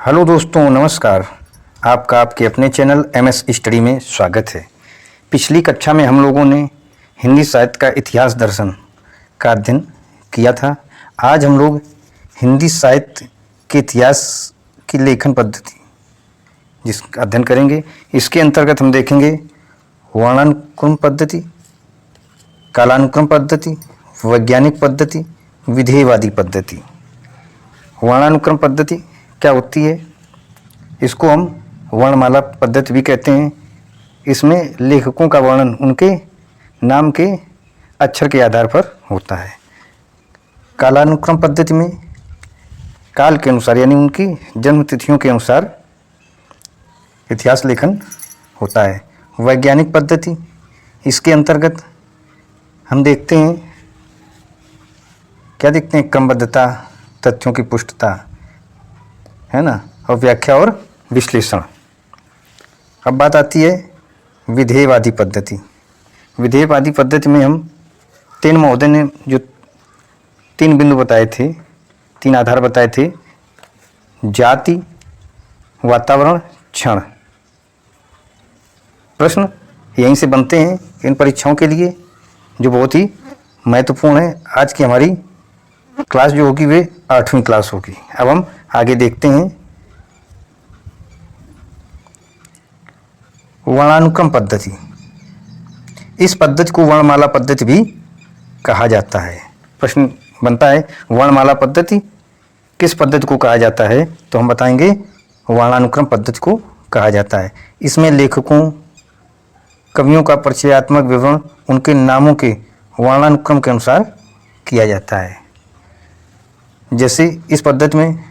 Hello दोस्तों, नमस्कार। आपका आपके अपने चैनल एमएस स्टडी में स्वागत है। पिछली कक्षा में हम लोगों ने हिंदी साहित्य का इतिहास दर्शन का अध्ययन किया था। आज हम लोग हिंदी साहित्य के इतिहास की लेखन पद्धति जिसका अध्ययन करेंगे। इसके अंतर्गत हम देखेंगे वर्णानुक्रम पद्धति, कालानुक्रम पद्धति, वैज्ञानिक पद्धति, विधेयवादी पद्धति। वर्णानुक्रम पद्धति क्या होती है? इसको हम वर्णमाला पद्धति भी कहते हैं। इसमें लेखकों का वर्णन उनके नाम के अक्षर के आधार पर होता है। कालानुक्रम पद्धति में काल के अनुसार यानी उनकी जन्म तिथियों के अनुसार इतिहास लेखन होता है। वैज्ञानिक पद्धति, इसके अंतर्गत हम देखते हैं क्या देखते हैं? क्रमबद्धता, तथ्यों की पुष्टता, है ना, और व्याख्या और विश्लेषण। अब बात आती है विधेयवादी पद्धति। विधेयवादी पद्धति में हम तीन महोदय ने जो 3 बिंदु बताए थे, 3 आधार बताए थे: जाति, वातावरण, क्षण। प्रश्न यहीं से बनते हैं इन परीक्षाओं के लिए, जो बहुत ही महत्वपूर्ण है। आज की हमारी क्लास जो होगी वे 8वीं क्लास होगी। अब हम आगे देखते हैं वर्णानुक्रम पद्धति। इस पद्धति को वर्णमाला पद्धति भी कहा जाता है। प्रश्न बनता है वर्णमाला पद्धति किस पद्धति को कहा जाता है? तो हम बताएंगे वर्णानुक्रम पद्धति को कहा जाता है। इसमें लेखकों, कवियों का परिचयात्मक विवरण उनके नामों के वर्णानुक्रम के अनुसार किया जाता है। जैसे इस पद्धति में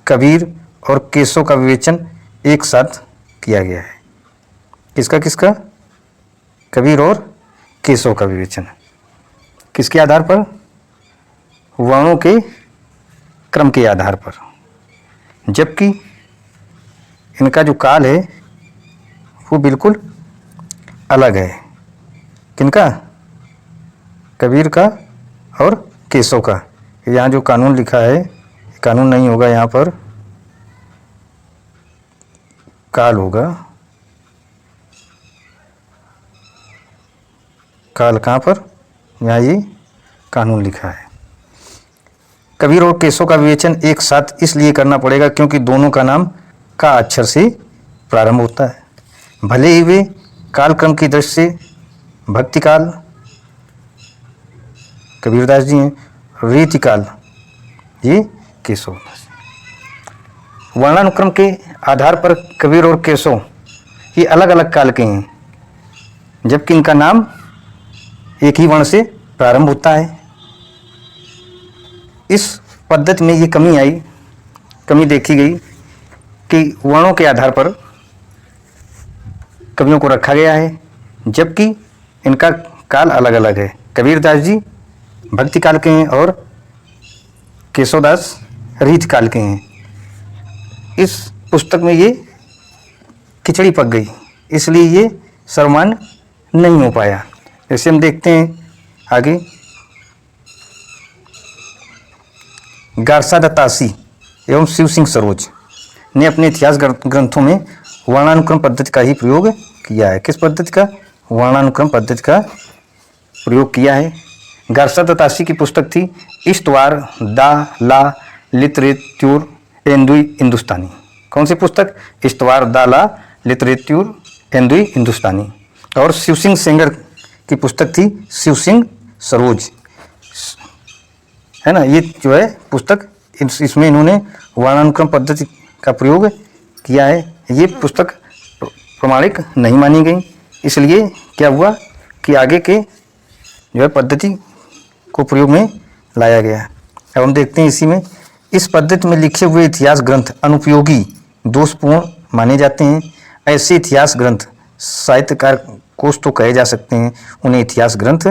कबीर और केशव का विवेचन एक साथ किया गया है। किसका किसका? कबीर और केशव का विवेचन। किसके आधार पर? वर्णों के क्रम के आधार पर। जबकि इनका जो काल है वो बिल्कुल अलग है। किनका? कबीर का और केशव का। यहाँ जो कानून लिखा है, कानून नहीं होगा, यहाँ पर काल होगा। काल कहाँ पर? यहाँ ये कानून लिखा है। कबीर और केशव का विवेचन एक साथ इसलिए करना पड़ेगा क्योंकि दोनों का नाम का अक्षर से प्रारंभ होता है। भले ही वे कालक्रम की दृष्टि से भक्तिकाल कबीरदास जी हैं, रीतिकाल ये केशव। वर्णानुक्रम के आधार पर कबीर और केशव ये अलग अलग काल के हैं, जबकि इनका नाम एक ही वर्ण से प्रारंभ होता है। इस पद्धति में ये कमी देखी गई कि वर्णों के आधार पर कवियों को रखा गया है, जबकि इनका काल अलग अलग है। कबीरदास जी भक्ति काल के हैं और केशवदास रीत काल के हैं। इस पुस्तक में ये खिचड़ी पक गई, इसलिए ये सर्वमान्य नहीं हो पाया। जैसे हम देखते हैं आगे, गारसा दत्तासी एवं शिव सिंह सरोज ने अपने इतिहास ग्रंथों में वर्णानुक्रम पद्धति का ही प्रयोग किया है। किस पद्धति का? वर्णानुक्रम पद्धति का प्रयोग किया है। गारसा दत्तासी की पुस्तक थी इश्तवार दा ला लिटरेच्यूर एंदुई हिंदुस्तानी। कौन सी पुस्तक? इश्तवार दा ला लिटरेच्यूर एंदुई हिंदुस्तानी। और शिव सिंह सेंगर की पुस्तक थी शिव सिंह सरोज, है ना। ये जो है पुस्तक, इसमें इन्होंने वर्णानुक्रम पद्धति का प्रयोग किया है। ये पुस्तक प्रमाणिक नहीं मानी गई, इसलिए क्या हुआ कि आगे के जो है पद्धति को प्रयोग में लाया गया। अब हम देखते हैं इसी में, इस पद्धति में लिखे हुए इतिहास ग्रंथ अनुपयोगी, दोषपूर्ण माने जाते हैं। ऐसे इतिहास ग्रंथ साहित्यकार कोश तो कहे जा सकते हैं, उन्हें इतिहास ग्रंथ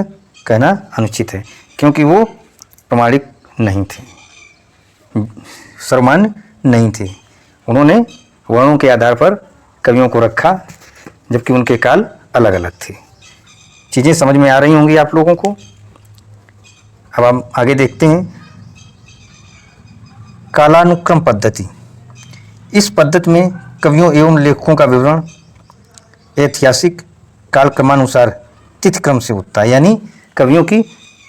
कहना अनुचित है क्योंकि वो प्रमाणिक नहीं थे, सर्वमान्य नहीं थे। उन्होंने वर्णों के आधार पर कवियों को रखा, जबकि उनके काल अलग अलग थे। चीज़ें समझ में आ रही होंगी आप लोगों को। अब हम आगे देखते हैं कालानुक्रम पद्धति। इस पद्धति में कवियों एवं लेखकों का विवरण ऐतिहासिक कालक्रमानुसार तिथि क्रम से होता है, यानी कवियों की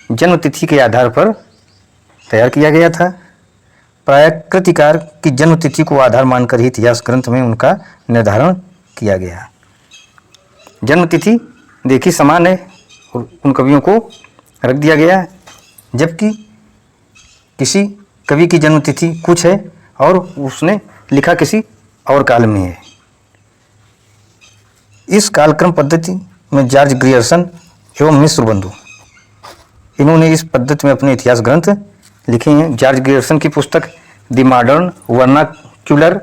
जन्म तिथि के आधार पर तैयार किया गया था। प्राय कृतिकार की जन्म तिथि को आधार मानकर ही इतिहास ग्रंथ में उनका निर्धारण किया गया। जन्म तिथि देखी समान है, उन कवियों को रख दिया गया, जबकि किसी कवि की जन्म तिथि कुछ है और उसने लिखा किसी और काल में है। इस कालक्रम पद्धति में जॉर्ज ग्रियर्सन एवं मिश्र बंधु, इन्होंने इस पद्धति में अपने इतिहास ग्रंथ लिखे हैं। जॉर्ज ग्रियर्सन की पुस्तक the modern vernacular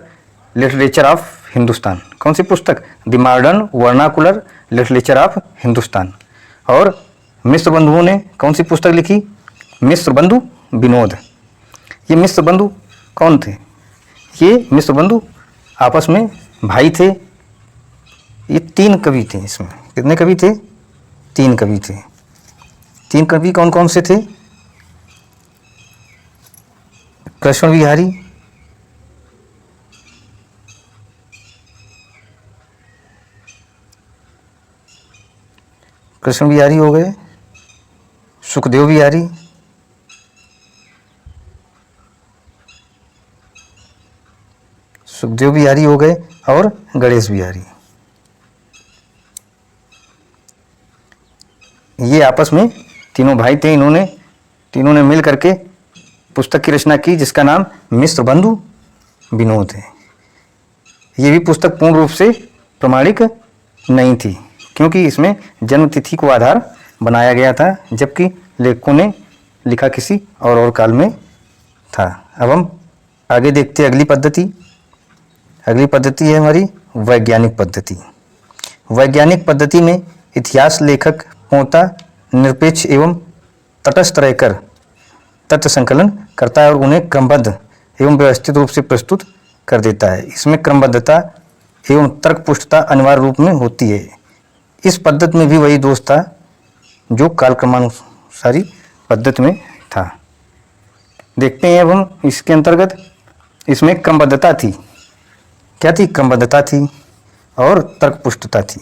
literature of Hindustan, कौन सी पुस्तक? The modern vernacular literature of Hindustan. और मिश्र बंधुओं ने कौन सी पुस्तक लिखी? मिश्र बंधु विनोद। ये मिश्र बंधु कौन थे? ये मिश्र बंधु आपस में भाई थे। ये 3 कवि थे। इसमें कितने कवि थे? 3 कवि थे। 3 कवि कौन कौन से थे? कृष्ण बिहारी, कृष्ण बिहारी हो गए, सुखदेव बिहारी, सुखदेव बिहारी हो गए और गणेश बिहारी। ये आपस में तीनों भाई थे। इन्होंने तीनों ने मिल करके पुस्तक की रचना की जिसका नाम मिश्र बंधु विनोद है। ये भी पुस्तक पूर्ण रूप से प्रमाणिक नहीं थी, क्योंकि इसमें जन्म तिथि को आधार बनाया गया था, जबकि लेखकों ने लिखा किसी और काल में था। अब हम आगे देखते हैं अगली पद्धति। अगली पद्धति है हमारी वैज्ञानिक पद्धति। वैज्ञानिक पद्धति में इतिहास लेखक पूर्णतः निरपेक्ष एवं तटस्थ रहकर तथ्य संकलन करता है और उन्हें क्रमबद्ध एवं व्यवस्थित रूप से प्रस्तुत कर देता है। इसमें क्रमबद्धता एवं तर्कपुष्टता अनिवार्य रूप में होती है। इस पद्धति में भी वही दोष था जो कालक्रमानुसारी पद्धति में था। देखते हैं अब हम इसके अंतर्गत। इसमें क्रमबद्धता थी। क्या थी? क्रमबद्धता थी और तर्कपुष्टता थी,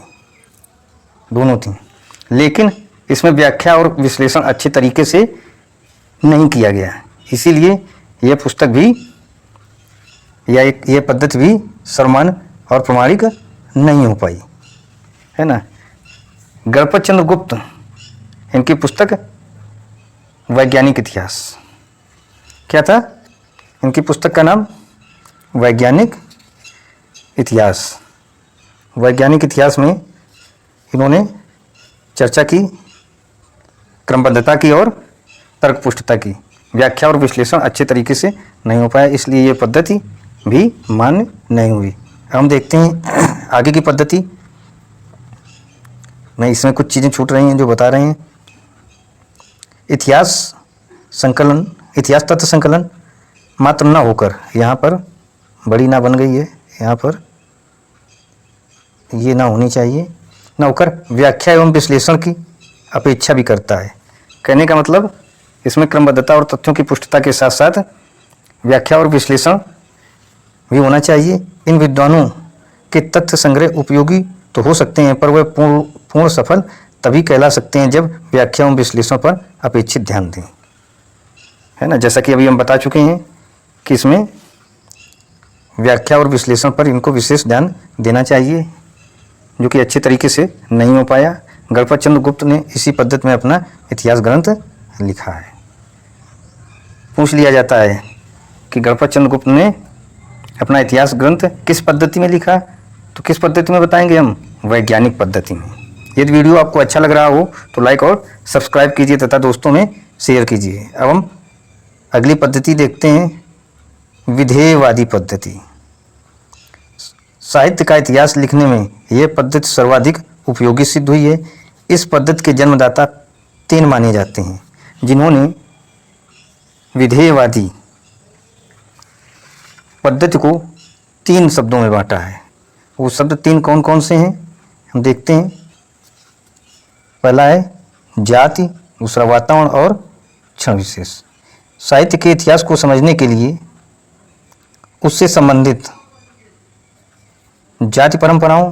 दोनों थी। लेकिन इसमें व्याख्या और विश्लेषण अच्छे तरीके से नहीं किया गया, इसीलिए यह पुस्तक भी या यह पद्धति भी सर्वमान्य और प्रमाणिक नहीं हो पाई, है ना। गणपत चंद्र गुप्त, इनकी पुस्तक वैज्ञानिक इतिहास, क्या था इनकी पुस्तक का नाम? वैज्ञानिक इतिहास। वैज्ञानिक इतिहास में इन्होंने चर्चा की, क्रमबद्धता की और तर्कपुष्टता की। व्याख्या और विश्लेषण अच्छे तरीके से नहीं हो पाया, इसलिए ये पद्धति भी मान्य नहीं हुई। हम देखते हैं आगे की पद्धति में। इसमें कुछ चीज़ें छूट रही हैं जो बता रहे हैं। इतिहास संकलन, इतिहास तथ्य संकलन मात्र न होकर, यहाँ पर बड़ी ना बन गई है, यहाँ पर ये ना होनी चाहिए, न होकर व्याख्या एवं विश्लेषण की अपेक्षा भी करता है। कहने का मतलब इसमें क्रमबद्धता और तथ्यों की पुष्टता के साथ साथ व्याख्या और विश्लेषण भी होना चाहिए। इन विद्वानों के तथ्य संग्रह उपयोगी तो हो सकते हैं, पर वह पूर्ण सफल तभी कहला सकते हैं जब व्याख्या एवं विश्लेषण पर अपेक्षित ध्यान दें, है ना। जैसा कि अभी हम बता चुके हैं कि इसमें व्याख्या और विश्लेषण पर इनको विशेष ध्यान देना चाहिए, जो कि अच्छे तरीके से नहीं हो पाया। गणपत चंद्र गुप्त ने इसी पद्धति में अपना इतिहास ग्रंथ लिखा है। पूछ लिया जाता है कि गणपत चंद्र गुप्त ने अपना इतिहास ग्रंथ किस पद्धति में लिखा, तो किस पद्धति में बताएंगे हम? वैज्ञानिक पद्धति में। यदि वीडियो आपको अच्छा लग रहा हो तो लाइक और सब्सक्राइब कीजिए तथा दोस्तों में शेयर कीजिए। अब हम अगली पद्धति देखते हैं, विधेयवादी पद्धति। साहित्य का इतिहास लिखने में यह पद्धति सर्वाधिक उपयोगी सिद्ध हुई है। इस पद्धति के जन्मदाता 3 माने जाते हैं, जिन्होंने विधेयवादी पद्धति को 3 शब्दों में बांटा है। वो शब्द 3 कौन कौन से हैं हम देखते हैं। पहला है जाति, दूसरा वातावरण और क्षण विशेष। साहित्य के इतिहास को समझने के लिए उससे संबंधित जाति परंपराओं,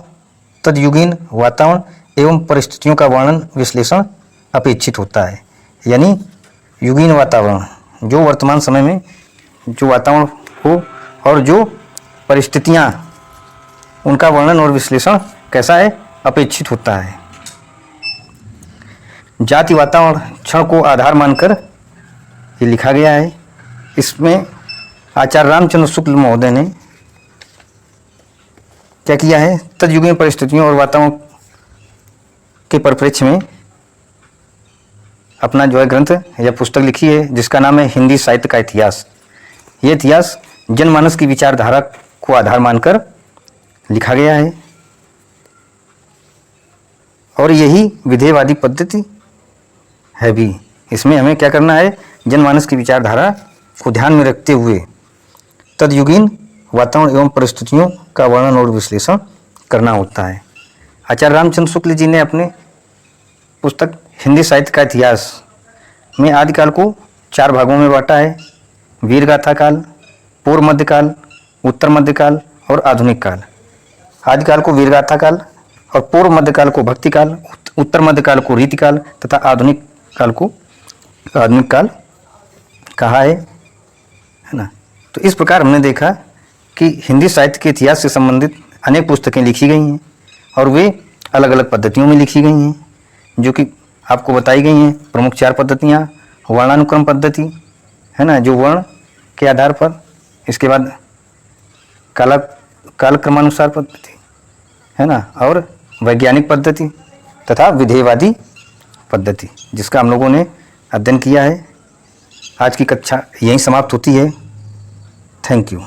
तदयुगीन वातावरण एवं परिस्थितियों का वर्णन विश्लेषण अपेक्षित होता है। यानी युगीन वातावरण, जो वर्तमान समय में जो वातावरण हो और जो परिस्थितियाँ, उनका वर्णन और विश्लेषण कैसा है, अपेक्षित होता है। जाति वातावरण क्षण को आधार मानकर ये लिखा गया है। इसमें आचार्य रामचंद्र शुक्ल महोदय ने क्या किया है, तदयुगीन परिस्थितियों और वातावरण के परिप्रेक्ष्य में अपना जो है ग्रंथ या पुस्तक लिखी है, जिसका नाम है हिंदी साहित्य का इतिहास। ये इतिहास जनमानस की विचारधारा को आधार मानकर लिखा गया है और यही विधेयवादी पद्धति है भी। इसमें हमें क्या करना है, जनमानस की विचारधारा को ध्यान में रखते हुए तदयुगीन वातावरण एवं परिस्थितियों का वर्णन और विश्लेषण करना होता है। आचार्य रामचंद्र शुक्ल जी ने अपने पुस्तक हिंदी साहित्य का इतिहास में आदिकाल को 4 भागों में बांटा है। वीर गाथा काल, पूर्व मध्यकाल, उत्तर मध्यकाल और आधुनिक काल। आदिकाल को वीर गाथा काल और पूर्व मध्यकाल को भक्ति काल, उत्तर मध्यकाल को रीति काल तथा आधुनिक काल को आधुनिक काल कहा है ना। तो इस प्रकार हमने देखा कि हिंदी साहित्य के इतिहास से संबंधित अनेक पुस्तकें लिखी गई हैं और वे अलग अलग पद्धतियों में लिखी गई हैं, जो कि आपको बताई गई हैं। प्रमुख 4 पद्धतियाँ, वर्णानुक्रम पद्धति है ना, जो वर्ण के आधार पर, इसके बाद कालक्रमानुसार पद्धति है ना, और वैज्ञानिक पद्धति तथा विधेयवादी पद्धति, जिसका हम लोगों ने अध्ययन किया है। आज की कक्षा यहीं समाप्त होती है। Thank you.